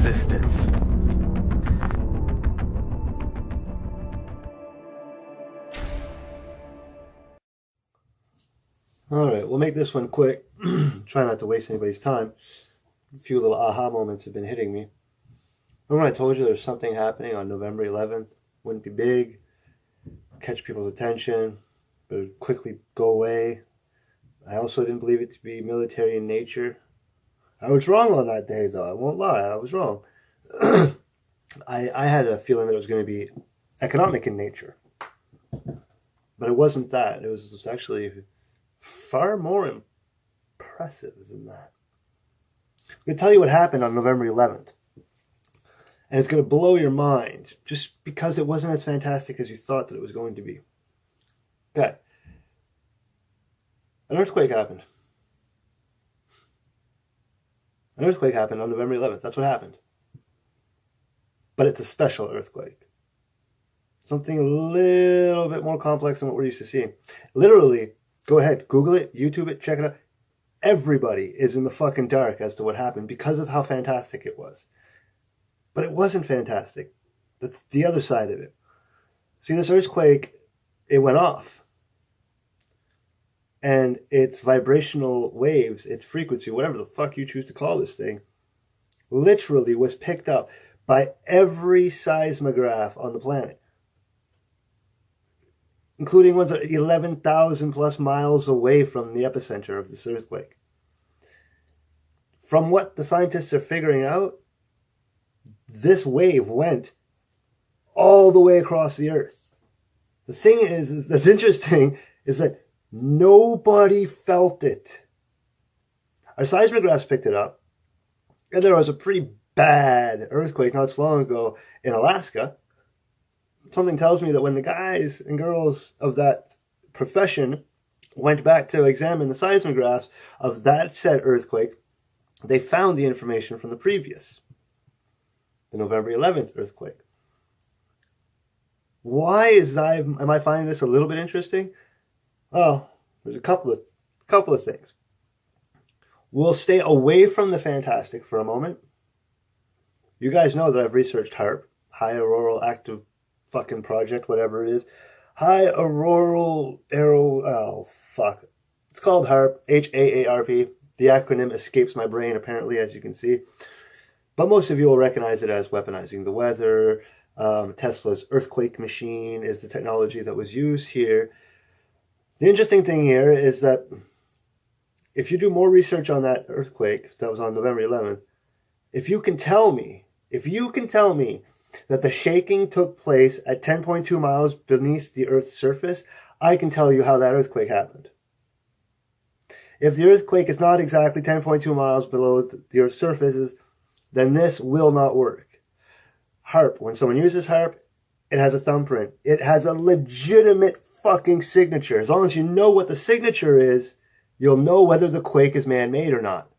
existence. Alright, we'll make this one quick. Try not to waste anybody's time. A few little aha moments have been hitting me. Remember I told you there's something happening on November 11th? Wouldn't be big, catch people's attention, but it would quickly go away. I also didn't believe it to be military in nature. I was wrong on that day, though. I won't lie. I was wrong. I had a feeling that it was going to be economic in nature. But it wasn't that. It was actually far more impressive than that. I'm going to tell you what happened on November 11th. And it's going to blow your mind just because it wasn't as fantastic as you thought that it was going to be. Okay. An earthquake happened. An earthquake happened on November 11th. That's what happened. But it's a special earthquake. Something a little bit more complex than what we're used to seeing. Literally, go ahead, Google it, YouTube it, check it out. Everybody is in the fucking dark as to what happened because of how fantastic it was. But it wasn't fantastic. That's the other side of it. See, this earthquake, it went off. And its vibrational waves, its frequency, whatever the fuck you choose to call this thing, literally was picked up by every seismograph on the planet. Including ones that are 11,000 plus miles away from the epicenter of this earthquake. From what the scientists are figuring out, this wave went all the way across the earth. The thing is that's interesting is that nobody felt it. Our seismographs picked it up, and there was a pretty bad earthquake not so long ago in Alaska. Something tells me that when the guys and girls of that profession went back to examine the seismographs of that said earthquake, they found the information from the previous, the November 11th earthquake. Why am I finding this a little bit interesting? Well, there's a couple of things. We'll stay away from the fantastic for a moment. You guys know that I've researched HAARP, High Auroral Active fucking Project, whatever it is. High Auroral It's called HAARP, H-A-A-R-P. The acronym escapes my brain, apparently, as you can see. But most of you will recognize it as weaponizing the weather. Tesla's earthquake machine is the technology that was used here. The interesting thing here is that if you do more research on that earthquake that was on November 11th, if you can tell me that the shaking took place at 10.2 miles beneath the Earth's surface, I can tell you how that earthquake happened. If the earthquake is not exactly 10.2 miles below the Earth's surface, then this will not work. HAARP, when someone uses HAARP, it has a thumbprint. It has a legitimate fucking signature. As long as you know what the signature is, you'll know whether the quake is man-made or not.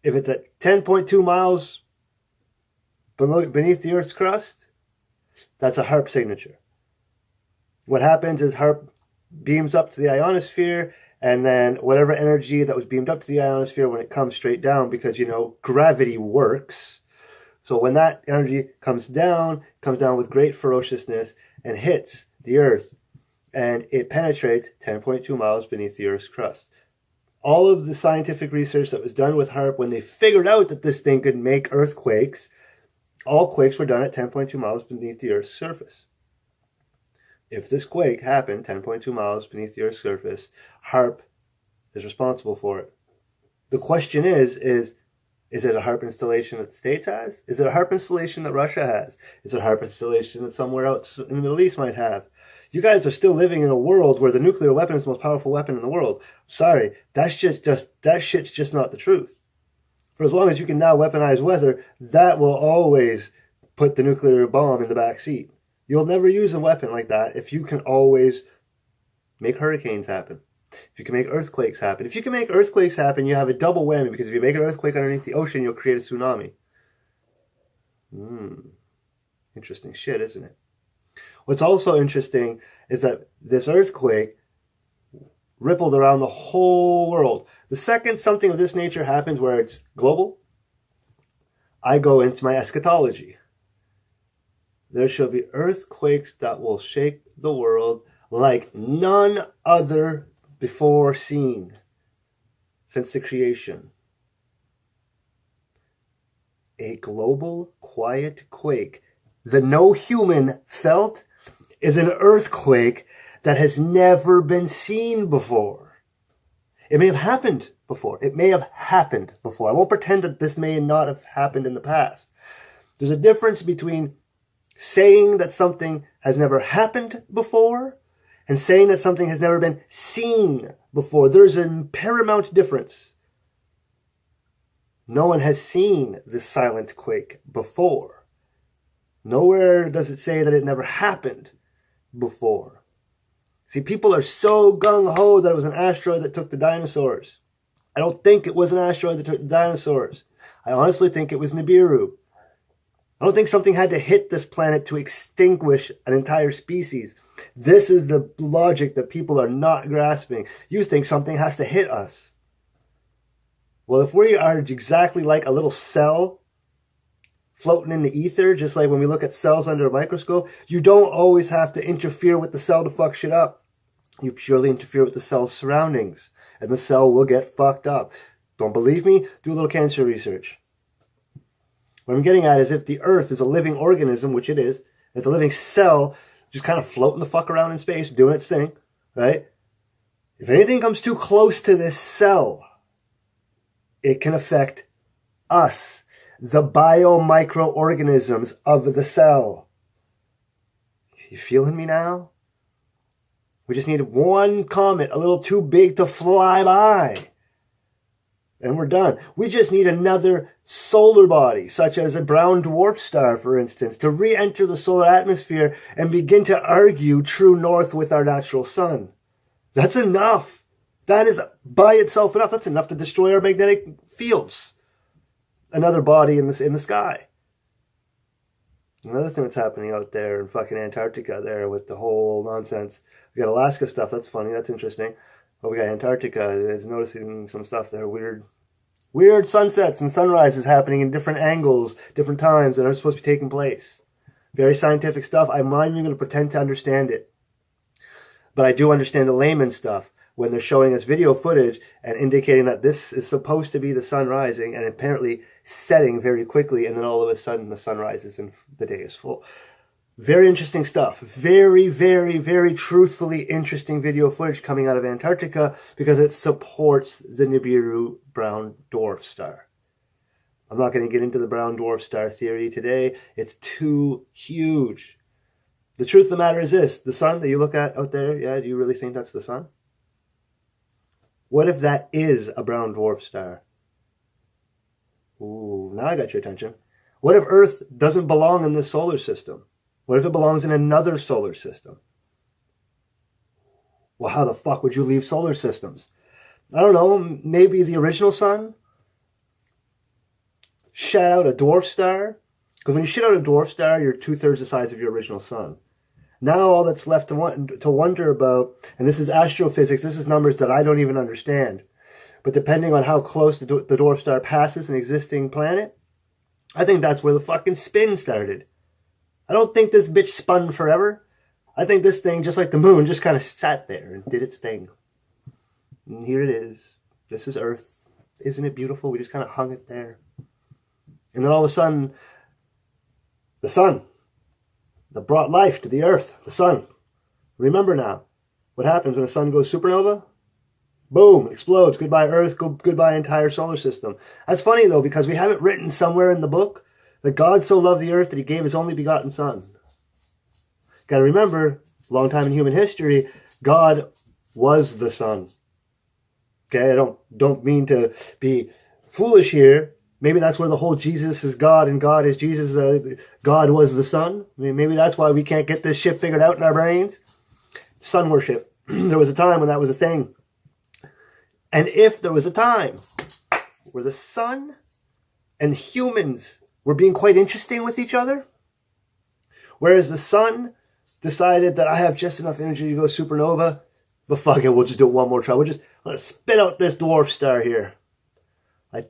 If it's at 10.2 miles beneath the Earth's crust, that's a HAARP signature. What happens is HAARP beams up to the ionosphere, and then whatever energy that was beamed up to the ionosphere, when it comes straight down, because, gravity works. So when that energy comes down with great ferociousness and hits the Earth, and it penetrates 10.2 miles beneath the Earth's crust. All of the scientific research that was done with HAARP, when they figured out that this thing could make earthquakes, all quakes were done at 10.2 miles beneath the Earth's surface. If this quake happened 10.2 miles beneath the Earth's surface, HAARP is responsible for it. The question is it a HAARP installation that the States has? Is it a HAARP installation that Russia has? Is it a HAARP installation that somewhere else in the Middle East might have? You guys are still living in a world where the nuclear weapon is the most powerful weapon in the world. Sorry, that shit's just not the truth. For as long as you can now weaponize weather, that will always put the nuclear bomb in the back seat. You'll never use a weapon like that if you can always make hurricanes happen. If you can make earthquakes happen. If you can make earthquakes happen, you have a double whammy, because if you make an earthquake underneath the ocean, you'll create a tsunami. Interesting shit, isn't it? What's also interesting is that this earthquake rippled around the whole world. The second something of this nature happens where it's global, I go into my eschatology. There shall be earthquakes that will shake the world like none other before seen since the creation. A global quiet quake that no human felt is an earthquake that has never been seen before. It may have happened before. It may have happened before. I won't pretend that this may not have happened in the past. There's a difference between saying that something has never happened before and saying that something has never been seen before. There's a paramount difference. No one has seen this silent quake before. Nowhere does it say that it never happened before. See, people are so gung-ho that it was an asteroid that took the dinosaurs. I don't think it was an asteroid that took the dinosaurs. I honestly think it was Nibiru. I don't think something had to hit this planet to extinguish an entire species. This is the logic that people are not grasping. You think something has to hit us. Well, if we are exactly like a little cell floating in the ether, just like when we look at cells under a microscope, you don't always have to interfere with the cell to fuck shit up. You purely interfere with the cell's surroundings, and the cell will get fucked up. Don't believe me? Do a little cancer research. What I'm getting at is if the Earth is a living organism, which it is, it's a living cell just kind of floating the fuck around in space, doing its thing, right? If anything comes too close to this cell, it can affect us, the biomicroorganisms of the cell. You feeling me now? We just need one comet a little too big to fly by, and we're done. We just need another solar body, such as a brown dwarf star, for instance, to re-enter the solar atmosphere and begin to argue true north with our natural sun. That's enough. That is by itself enough. That's enough to destroy our magnetic fields. Another body in the sky. Another thing that's happening out there in fucking Antarctica there with the whole nonsense. We got Alaska stuff. That's funny. That's interesting. But we got Antarctica. Is noticing some stuff there. Weird sunsets and sunrises happening in different angles, different times that aren't supposed to be taking place. Very scientific stuff. I'm not even going to pretend to understand it. But I do understand the layman stuff when they're showing us video footage and indicating that this is supposed to be the sun rising and apparently setting very quickly, and then all of a sudden the sun rises and the day is full. Very interesting stuff. Very, very, very truthfully interesting video footage coming out of Antarctica because it supports the Nibiru brown dwarf star. I'm not going to get into the brown dwarf star theory today. It's too huge. The truth of the matter is this. The sun that you look at out there, yeah, do you really think that's the sun? What if that is a brown dwarf star? Ooh, now I got your attention. What if Earth doesn't belong in this solar system? What if it belongs in another solar system? Well, how the fuck would you leave solar systems? I don't know, maybe the original sun? Shat out a dwarf star? Because when you shit out a dwarf star, you're 2/3 the size of your original sun. Now all that's left to wonder about, and this is astrophysics, this is numbers that I don't even understand, but depending on how close the dwarf star passes an existing planet, I think that's where the fucking spin started. I don't think this bitch spun forever. I think this thing, just like the moon, just kind of sat there and did its thing. And here it is. This is Earth. Isn't it beautiful? We just kind of hung it there. And then all of a sudden, the sun that brought life to the Earth, the sun. Remember now, what happens when the sun goes supernova? Boom, it explodes. Goodbye Earth, goodbye entire solar system. That's funny though, because we have it written somewhere in the book that God so loved the earth that he gave his only begotten son. Got to remember, long time in human history, God was the sun. Okay, I don't mean to be foolish here. Maybe that's where the whole Jesus is God and God is Jesus. God was the sun. I mean, maybe that's why we can't get this shit figured out in our brains. Sun worship. There was a time when that was a thing. And if there was a time where the sun and humans were being quite interesting with each other, whereas the sun decided that I have just enough energy to go supernova, but fuck it, we'll just do it one more try. Let's spit out this dwarf star here. I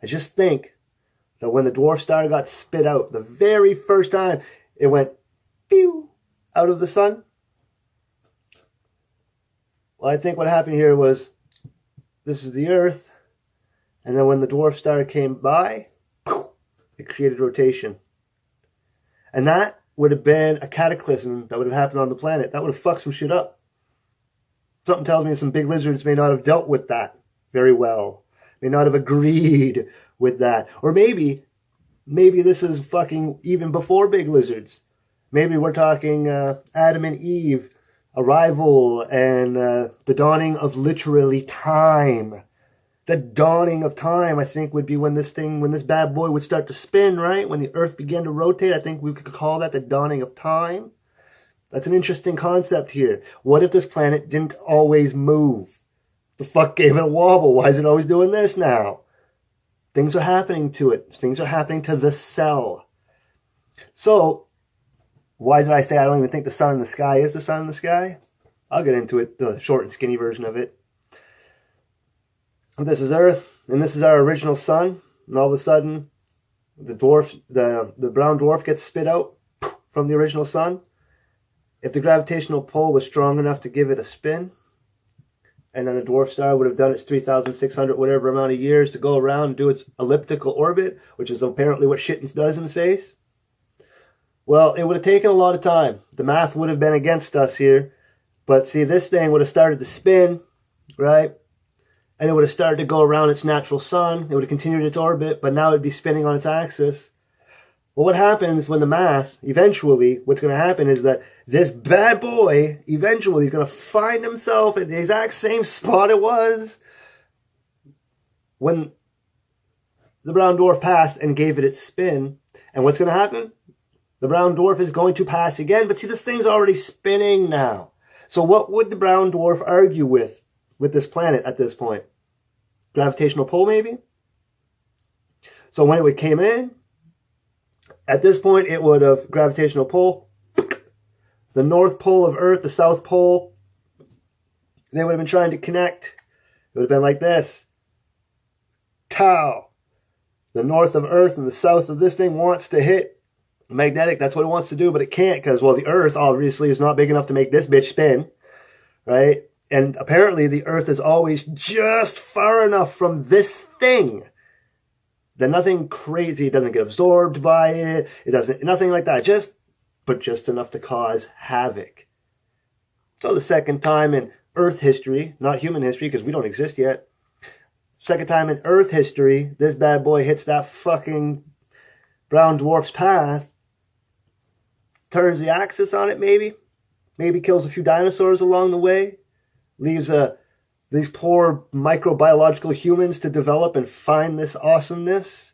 just think that when the dwarf star got spit out, the very first time it went pew out of the sun? Well, I think what happened here was this is the Earth, and then when the dwarf star came by, it created rotation. And that would have been a cataclysm that would have happened on the planet. That would have fucked some shit up. Something tells me some big lizards may not have dealt with that very well. May not have agreed with that. Or maybe this is fucking even before big lizards. Maybe we're talking Adam and Eve, arrival, and the dawning of literally time. The dawning of time, I think, would be when this bad boy would start to spin, right? When the Earth began to rotate, I think we could call that the dawning of time. That's an interesting concept here. What if this planet didn't always move? The fuck gave it a wobble? Why is it always doing this now? Things are happening to it. Things are happening to the cell. So, why did I say I don't even think the sun in the sky is the sun in the sky? I'll get into it, the short and skinny version of it. This is Earth, and this is our original sun, and all of a sudden, the brown dwarf gets spit out from the original sun. If the gravitational pull was strong enough to give it a spin, and then the dwarf star would have done its 3,600 whatever amount of years to go around and do its elliptical orbit, which is apparently what shit does in space. Well, it would have taken a lot of time. The math would have been against us here. But see, this thing would have started to spin, right? And it would have started to go around its natural sun. It would have continued its orbit, but now it would be spinning on its axis. Well, what happens when the math, eventually, what's going to happen is that this bad boy, eventually, is going to find himself at the exact same spot it was when the brown dwarf passed and gave it its spin. And what's going to happen? The brown dwarf is going to pass again. But see, this thing's already spinning now. So what would the brown dwarf argue with this planet at this point? Gravitational pull, maybe? So when it came in, at this point, it would have gravitational pull. The North Pole of Earth, the South Pole, they would have been trying to connect. It would have been like this. Cow. The north of Earth and the south of this thing wants to hit magnetic. That's what it wants to do, but it can't because, well, the Earth obviously is not big enough to make this bitch spin, right? And apparently the Earth is always just far enough from this thing that nothing crazy, it doesn't get absorbed by it. It doesn't, nothing like that. Just enough to cause havoc. So the second time in Earth history, not human history because we don't exist yet. Second time in Earth history, this bad boy hits that fucking brown dwarf's path. Turns the axis on it, maybe. Maybe kills a few dinosaurs along the way. Leaves these poor microbiological humans to develop and find this awesomeness.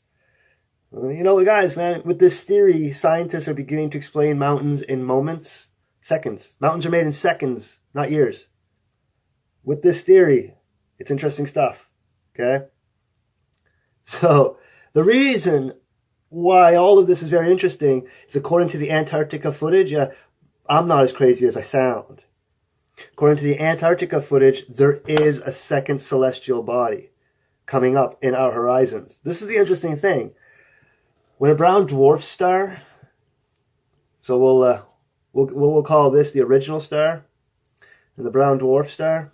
You know, guys, man, with this theory, scientists are beginning to explain mountains in moments, seconds. Mountains are made in seconds, not years. With this theory, it's interesting stuff, okay? So, the reason why all of this is very interesting is according to the Antarctica footage. I'm not as crazy as I sound. According to the Antarctica footage, there is a second celestial body coming up in our horizons. This is the interesting thing. When a brown dwarf star, so we'll call this the original star, and the brown dwarf star.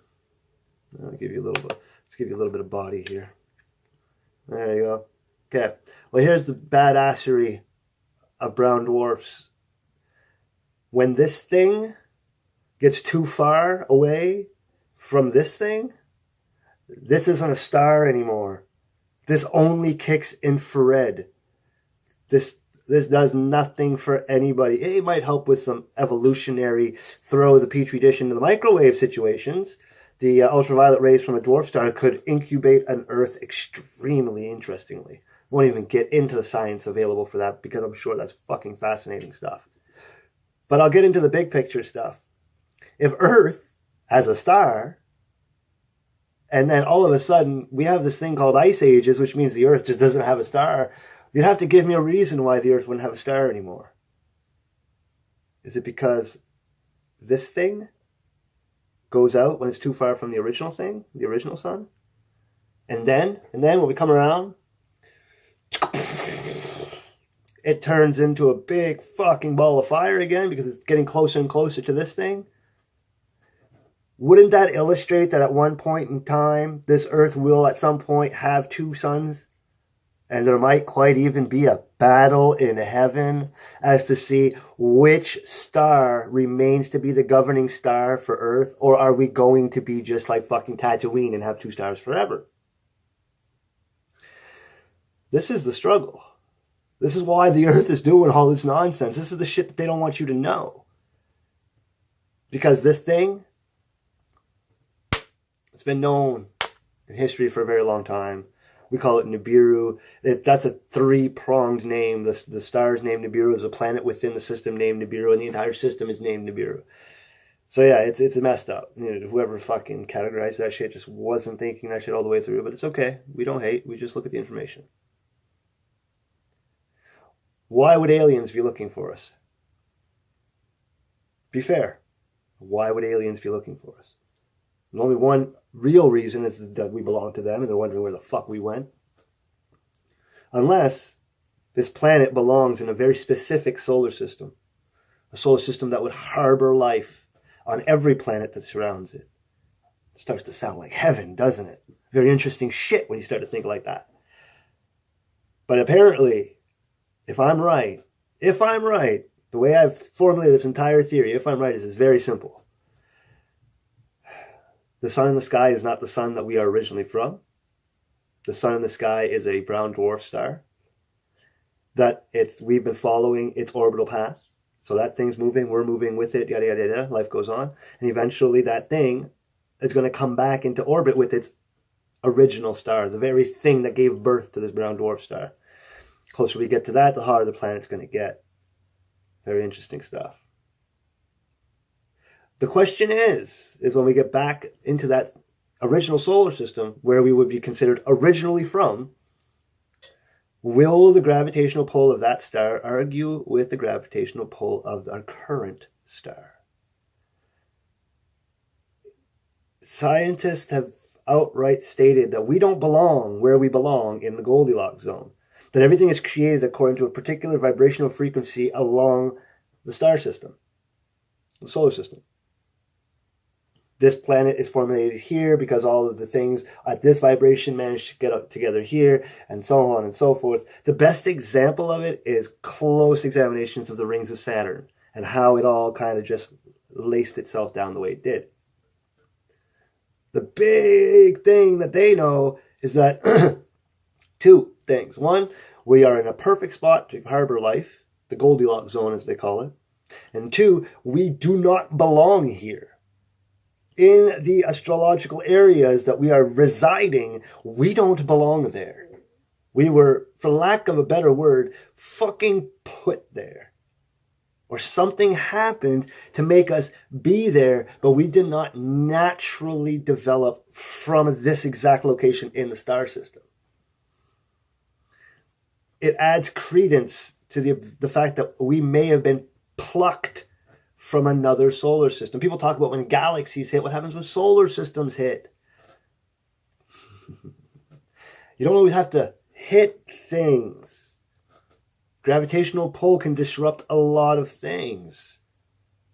I'll give you a little bit. Let's give you a little bit of body here. There you go. Okay. Well, here's the badassery of brown dwarfs. When this thing gets too far away from this thing, this isn't a star anymore. This only kicks infrared. This does nothing for anybody. It might help with some evolutionary throw the petri dish into the microwave situations. The ultraviolet rays from a dwarf star could incubate an Earth extremely interestingly. Won't even get into the science available for that because I'm sure that's fucking fascinating stuff. But I'll get into the big picture stuff. If Earth has a star, and then all of a sudden we have this thing called ice ages, which means the Earth just doesn't have a star, you'd have to give me a reason why the Earth wouldn't have a star anymore. Is it because this thing goes out when it's too far from the original thing, the original sun? And then when we come around, it turns into a big fucking ball of fire again because it's getting closer and closer to this thing. Wouldn't that illustrate that at one point in time, this Earth will at some point have two suns? And there might quite even be a battle in heaven as to see which star remains to be the governing star for Earth, or are we going to be just like fucking Tatooine and have two stars forever? This is the struggle. This is why the Earth is doing all this nonsense. This is the shit that they don't want you to know. Because this thing, it's been known in history for a very long time. We call it Nibiru. That's a three-pronged name. The star's named Nibiru. There's a planet within the system named Nibiru, and the entire system is named Nibiru. So yeah, it's messed up. You know, whoever fucking categorized that shit just wasn't thinking that shit all the way through, but it's okay. We don't hate. We just look at the information. Why would aliens be looking for us? Be fair. Why would aliens be looking for us? There's only one real reason is that we belong to them and they're wondering where the fuck we went. Unless this planet belongs in a very specific solar system. A solar system that would harbor life on every planet that surrounds it. It starts to sound like heaven, doesn't it? Very interesting shit when you start to think like that. But apparently, if I'm right, the way I've formulated this entire theory, if I'm right, is very simple. The sun in the sky is not the sun that we are originally from. The sun in the sky is a brown dwarf star. We've been following its orbital path. So that thing's moving, we're moving with it, yada, yada, yada. Life goes on. And eventually that thing is going to come back into orbit with its original star, the very thing that gave birth to this brown dwarf star. The closer we get to that, the hotter the planet's going to get. Very interesting stuff. The question is when we get back into that original solar system where we would be considered originally from, will the gravitational pull of that star argue with the gravitational pull of our current star? Scientists have outright stated that we don't belong where we belong in the Goldilocks zone. That everything is created according to a particular vibrational frequency along the star system, the solar system. This planet is formulated here because all of the things at this vibration managed to get up together here, and so on and so forth. The best example of it is close examinations of the rings of Saturn and how it all kind of just laced itself down the way it did. The big thing that they know is that two things. One, we are in a perfect spot to harbor life, the Goldilocks zone as they call it. And two, we do not belong here. In the astrological areas that we are residing, we don't belong there. We were, for lack of a better word, fucking put there. Or something happened to make us be there, but we did not naturally develop from this exact location in the star system. It adds credence to the fact that we may have been plucked from another solar system. People talk about when galaxies hit, what happens when solar systems hit. You don't always have to hit things. Gravitational pull can disrupt a lot of things.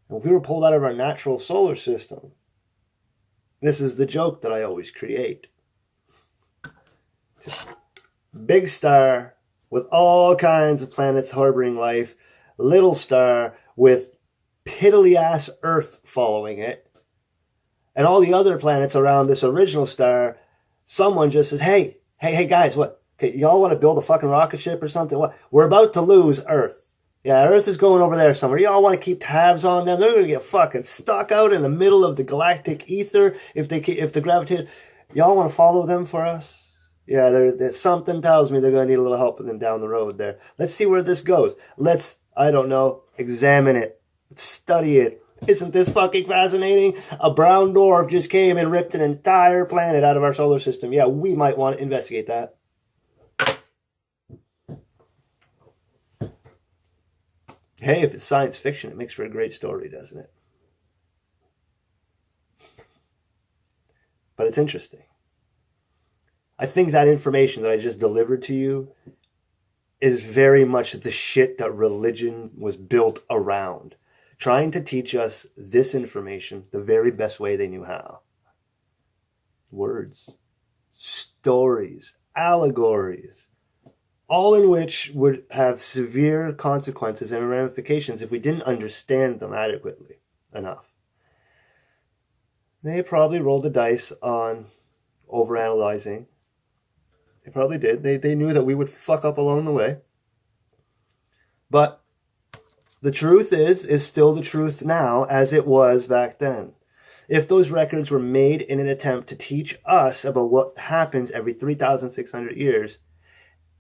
And if we were pulled out of our natural solar system, this is the joke that I always create. Big star with all kinds of planets harboring life. Little star with piddly-ass Earth following it. And all the other planets around this original star, someone just says, hey guys, what? Okay, y'all want to build a fucking rocket ship or something? What? We're about to lose Earth. Yeah, Earth is going over there somewhere. Y'all want to keep tabs on them? They're going to get fucking stuck out in the middle of the galactic ether if the gravitation... Y'all want to follow them for us? Yeah, there's something tells me they're going to need a little help with them down the road there. Let's see where this goes. Let's, I don't know, examine it. Study it. Isn't this fucking fascinating? A brown dwarf just came and ripped an entire planet out of our solar system. Yeah, we might want to investigate that. Hey, if it's science fiction, it makes for a great story, doesn't it? But it's interesting. I think that information that I just delivered to you is very much the shit that religion was built around, trying to teach us this information the very best way they knew how. Words, stories, allegories, all in which would have severe consequences and ramifications if we didn't understand them adequately enough. They probably rolled the dice on overanalyzing. They probably did. They knew that we would fuck up along the way. But the truth is still the truth now as it was back then. If those records were made in an attempt to teach us about what happens every 3,600 years,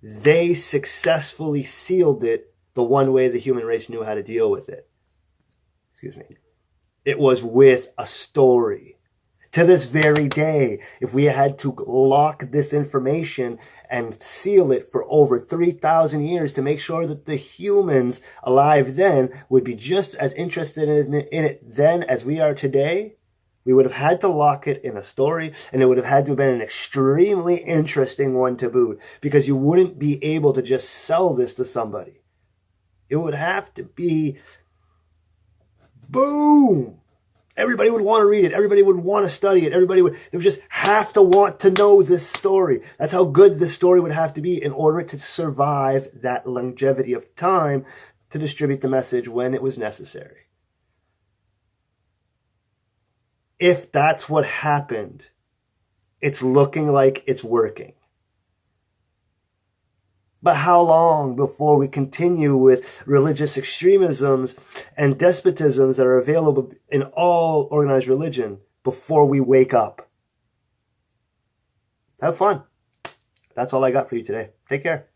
they successfully sealed it the one way the human race knew how to deal with it. Excuse me. It was with a story. To this very day, if we had to lock this information and seal it for over 3,000 years to make sure that the humans alive then would be just as interested in it then as we are today, we would have had to lock it in a story, and it would have had to have been an extremely interesting one to boot, because you wouldn't be able to just sell this to somebody. It would have to be boom. Everybody would want to read it. Everybody would want to study it. They would just have to want to know this story. That's how good this story would have to be in order to survive that longevity of time to distribute the message when it was necessary. If that's what happened, it's looking like it's working. But how long before we continue with religious extremisms and despotisms that are available in all organized religion before we wake up? Have fun. That's all I got for you today. Take care.